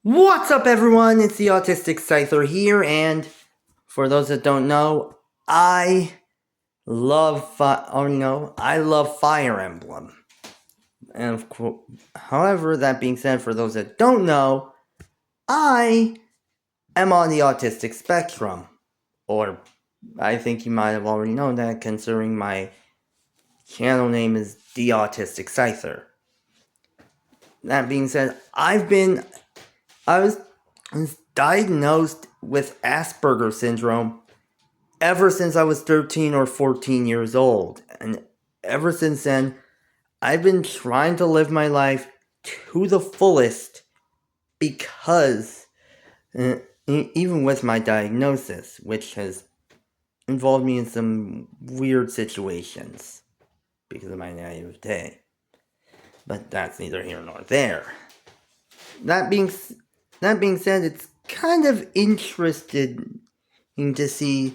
What's up, everyone? It's the Autistic Scyther here, and for those that don't know, I love Fire Emblem. And however, that being said, for those that don't know, I am on the autistic spectrum, or I think you might have already known that, considering my channel name is the Autistic Scyther. That being said, I was diagnosed with Asperger's syndrome ever since I was 13 or 14 years old. And ever since then, I've been trying to live my life to the fullest because, even with my diagnosis, which has involved me in some weird situations because of my naivete. But that's neither here nor there. That being said, it's kind of interesting to see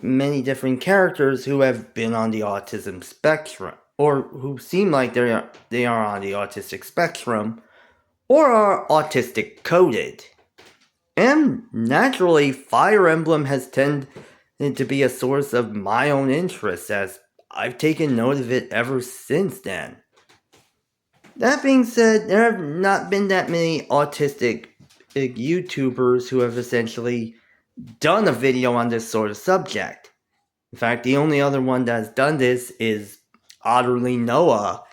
many different characters who have been on the autism spectrum, or who seem like they are on the autistic spectrum, or are autistic coded. And naturally, Fire Emblem has tended to be a source of my own interest, as I've taken note of it ever since then. That being said, there have not been that many autistic YouTubers who have essentially done a video on this sort of subject. In fact, the only other one that's done this is Otterly Noah,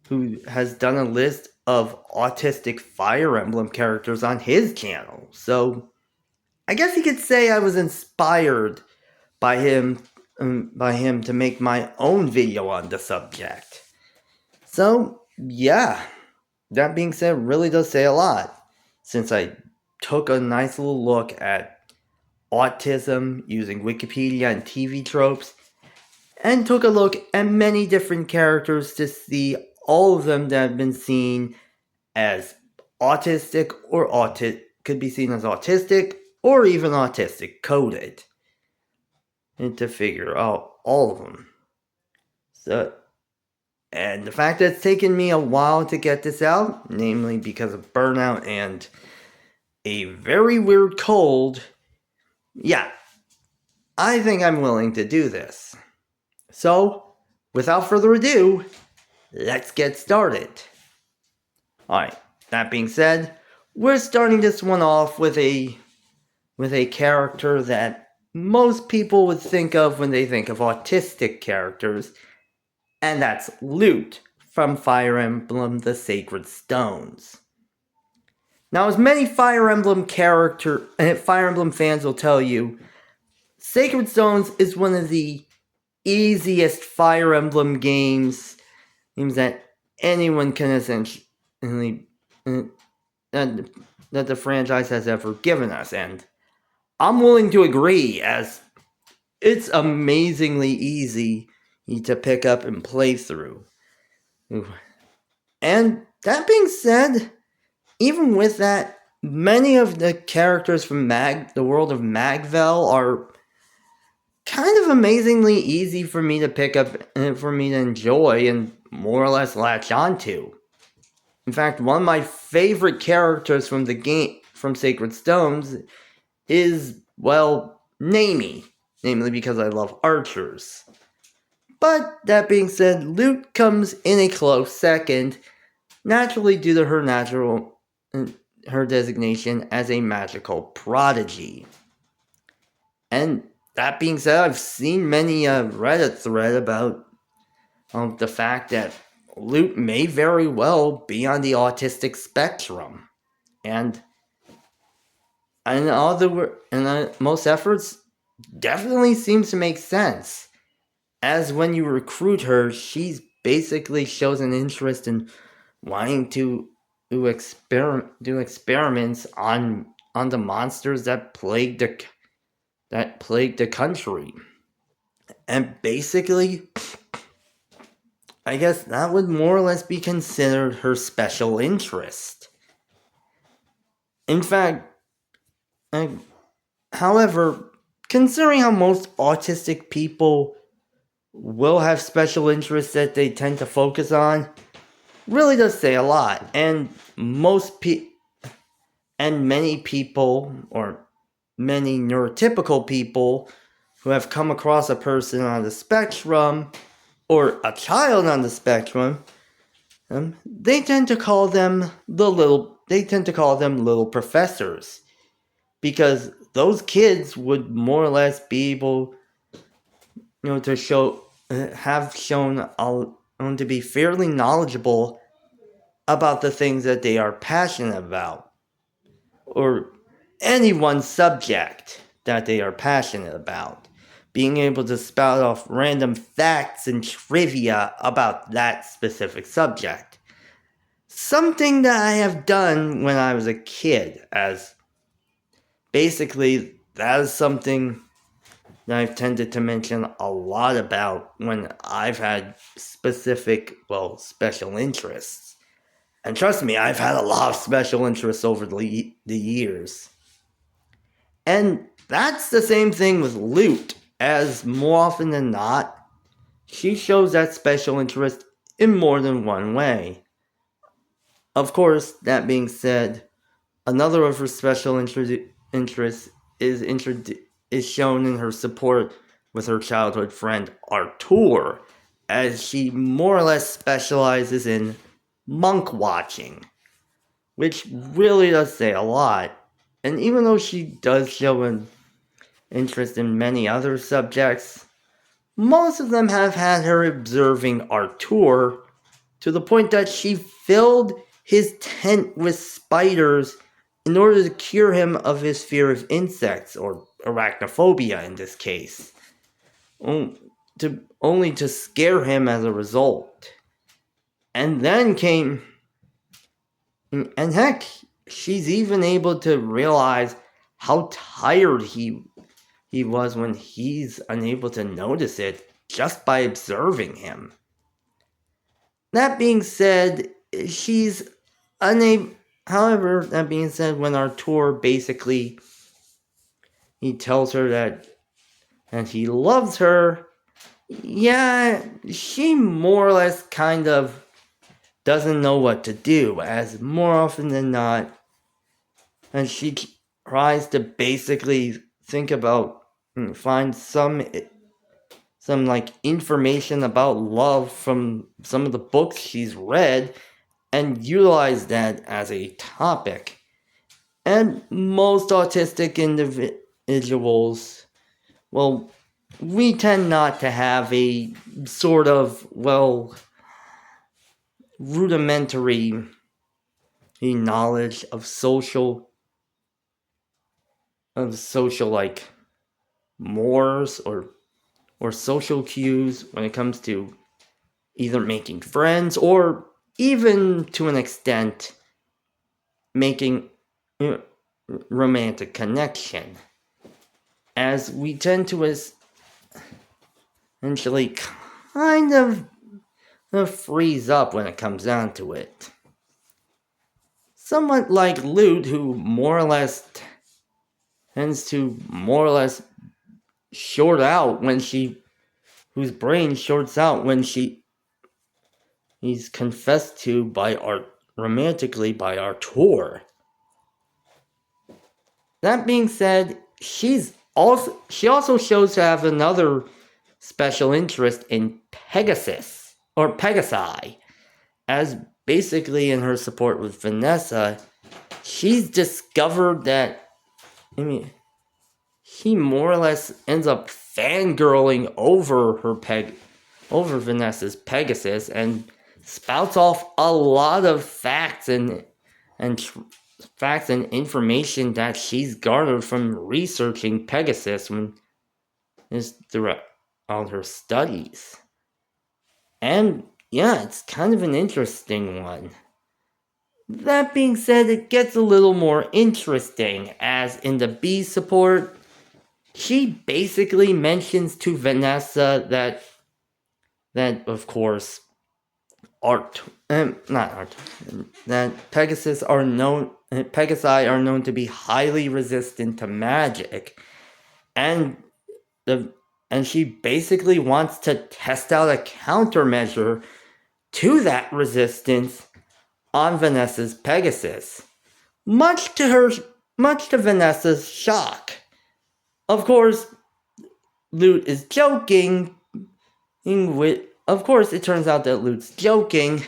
who has done a list of autistic Fire Emblem characters on his channel. So, I guess you could say I was inspired by him to make my own video on the subject. So, yeah, that being said, it really does say a lot, since I took a nice little look at autism using Wikipedia and TV tropes, and took a look at many different characters to see all of them that have been seen as autistic or could be seen as autistic or even autistic coded, and to figure out all of them. And the fact that it's taken me a while to get this out, namely because of burnout and a very weird cold, yeah, I think I'm willing to do this. So, without further ado, let's get started. Alright, that being said, we're starting this one off with a character that most people would think of when they think of autistic characters, and that's Lute from Fire Emblem The Sacred Stones. Now, as many Fire Emblem fans will tell you, Sacred Stones is one of the easiest Fire Emblem games that anyone can essentially that the franchise has ever given us, and I'm willing to agree, as it's amazingly easy to pick up and play through. And that being said, even with that, many of the characters from the world of Magvel are kind of amazingly easy for me to pick up and for me to enjoy and more or less latch onto. In fact, one of my favorite characters from the game, from Sacred Stones, is, well, Namie, namely because I love archers. But that being said, Lute comes in a close second, naturally due to her designation as a magical prodigy. And that being said, I've seen many Reddit thread about the fact that Lute may very well be on the autistic spectrum, and most efforts definitely seems to make sense, as when you recruit her, she basically shows an interest in wanting to do experiments on the monsters that plague the country. And basically, I guess that would more or less be considered her special interest. In fact, however, considering how most autistic people will have special interests that they tend to focus on, really does say a lot. And And many people, or many neurotypical people who have come across a person on the spectrum or a child on the spectrum, they tend to call them little professors, because those kids would more or less be able, to have shown to be fairly knowledgeable about the things that they are passionate about, or any one subject that they are passionate about, being able to spout off random facts and trivia about that specific subject. Something that I have done when I was a kid, as basically that is something that I've tended to mention a lot about when I've had special interests. And trust me, I've had a lot of special interests over the years. And that's the same thing with Lute, as more often than not, she shows that special interest in more than one way. Of course, that being said, another of her special interests is shown in her support with her childhood friend Artur, as she more or less specializes in monk watching, which really does say a lot. And even though she does show an interest in many other subjects, most of them have had her observing Artur to the point that she filled his tent with spiders in order to cure him of his fear of insects, or arachnophobia in this case, only to scare him as a result. And heck, she's even able to realize how tired he was when he's unable to notice it just by observing him. That being said, she's unable. However, that being said, when Artur basically he tells her that he loves her, yeah, she more or less kind of doesn't know what to do, as more often than not, and she tries to basically think about, find some like information about love from some of the books she's read and utilize that as a topic. And most autistic individuals, well, we tend not to have a sort of, rudimentary knowledge of social like mores or social cues when it comes to either making friends or even to an extent making romantic connection, as we tend to essentially kind of freeze up when it comes down to it. Somewhat like Lute, who more or less tends to short out when whose brain shorts out when he's confessed to romantically by Artur. That being said, she also shows to have another special interest in Pegasus, or Pegasi, as basically in her support with Vanessa, she's discovered that, he more or less ends up fangirling over Vanessa's Pegasus, and spouts off a lot of facts and information that she's garnered from researching Pegasus throughout her studies. And yeah, it's kind of an interesting one. That being said, it gets a little more interesting, as in the B support, she basically mentions to Vanessa that of course that Pegasi are known to be highly resistant to magic, and she basically wants to test out a countermeasure to that resistance on Vanessa's Pegasus, much to Vanessa's shock. Of course, Lute is joking. Of course, it turns out that Lute's joking.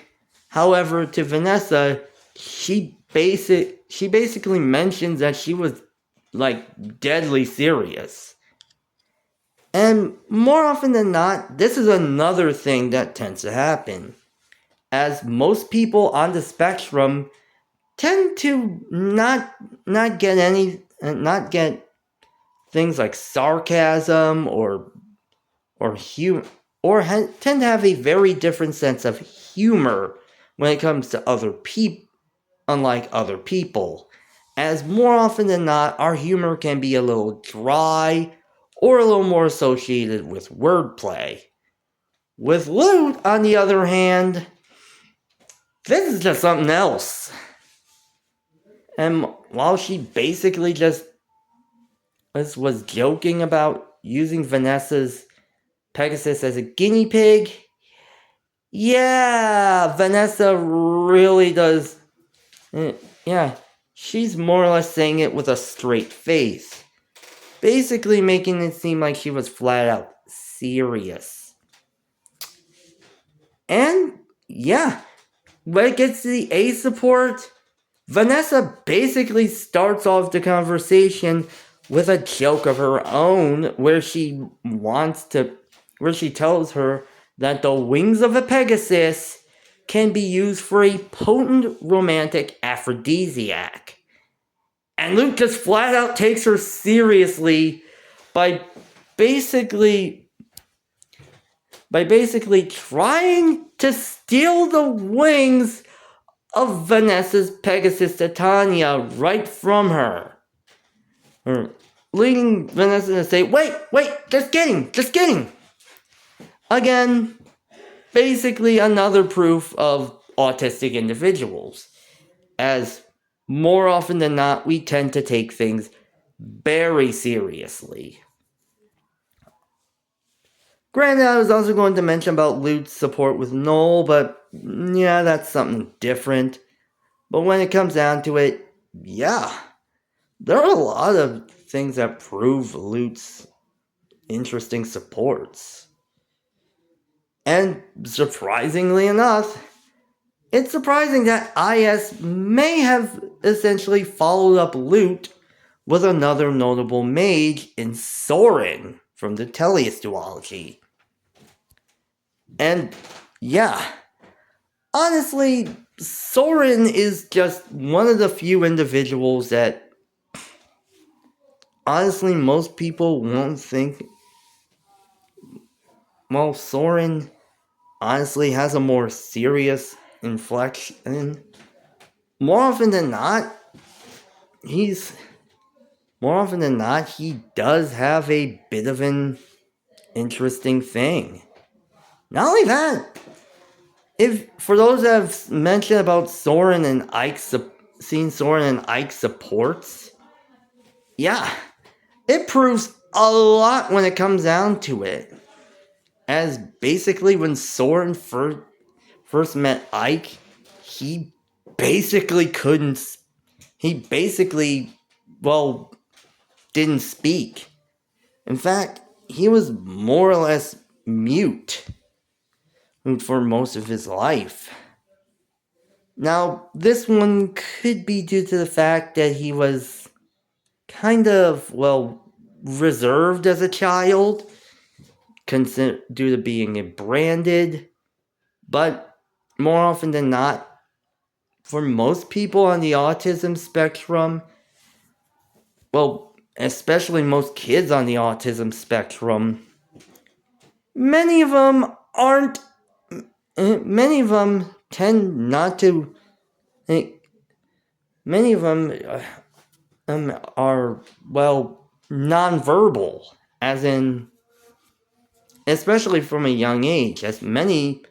However, to Vanessa, she basically mentions that she was like deadly serious. And more often than not, this is another thing that tends to happen. As most people on the spectrum tend to not get things like sarcasm tend to have a very different sense of humor when it comes to other people, unlike other people. As more often than not, our humor can be a little dry or a little more associated with wordplay. With Lute, on the other hand, this is just something else. And while she basically just was joking about using Vanessa's Pegasus as a guinea pig, yeah, Vanessa really does. Yeah, she's more or less saying it with a straight face. Basically making it seem like she was flat out serious. And yeah, when it gets to the A support, Vanessa basically starts off the conversation with a joke of her own where she tells her that the wings of a Pegasus can be used for a potent romantic aphrodisiac. And Luke just flat out takes her seriously by basically trying to steal the wings of Vanessa's Pegasus Titania right from her. Leading Vanessa to say, wait, just kidding. Again, basically another proof of autistic individuals. As more often than not, we tend to take things very seriously. Granted, I was also going to mention about Lute's support with Noel, but yeah, that's something different. But when it comes down to it, yeah, there are a lot of things that prove Lute's interesting supports. And surprisingly enough, it's surprising that IS may have essentially followed up Lute with another notable mage in Soren from the Teleus duology. And yeah, honestly, Soren is just one of the few individuals that honestly most people won't think. Well, Soren honestly has a more serious inflection. More often than not, he does have a bit of an interesting thing. Not only that, if for those that have mentioned about Soren and Ike, seen Soren and Ike supports, yeah, it proves a lot when it comes down to it. As basically when Soren first met Ike, he basically didn't speak. In fact, he was more or less mute for most of his life. Now, this one could be due to the fact that he was kind of, reserved as a child, due to being branded, but more often than not, for most people on the autism spectrum, especially most kids on the autism spectrum, many of them tend not to. Many of them are nonverbal, as in, especially from a young age, as many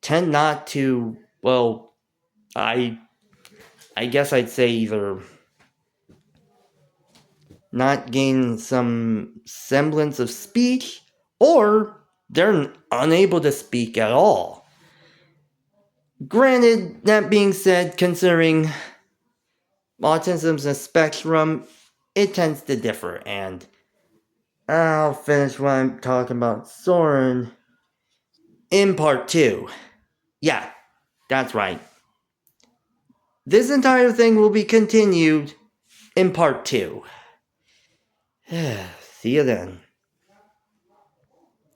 tend not to. I guess I'd say either not gain some semblance of speech, or they're unable to speak at all. Granted, that being said, considering autism's a spectrum, it tends to differ, and I'll finish what I'm talking about Soren in part 2. Yeah, that's right. This entire thing will be continued in part 2. See you then.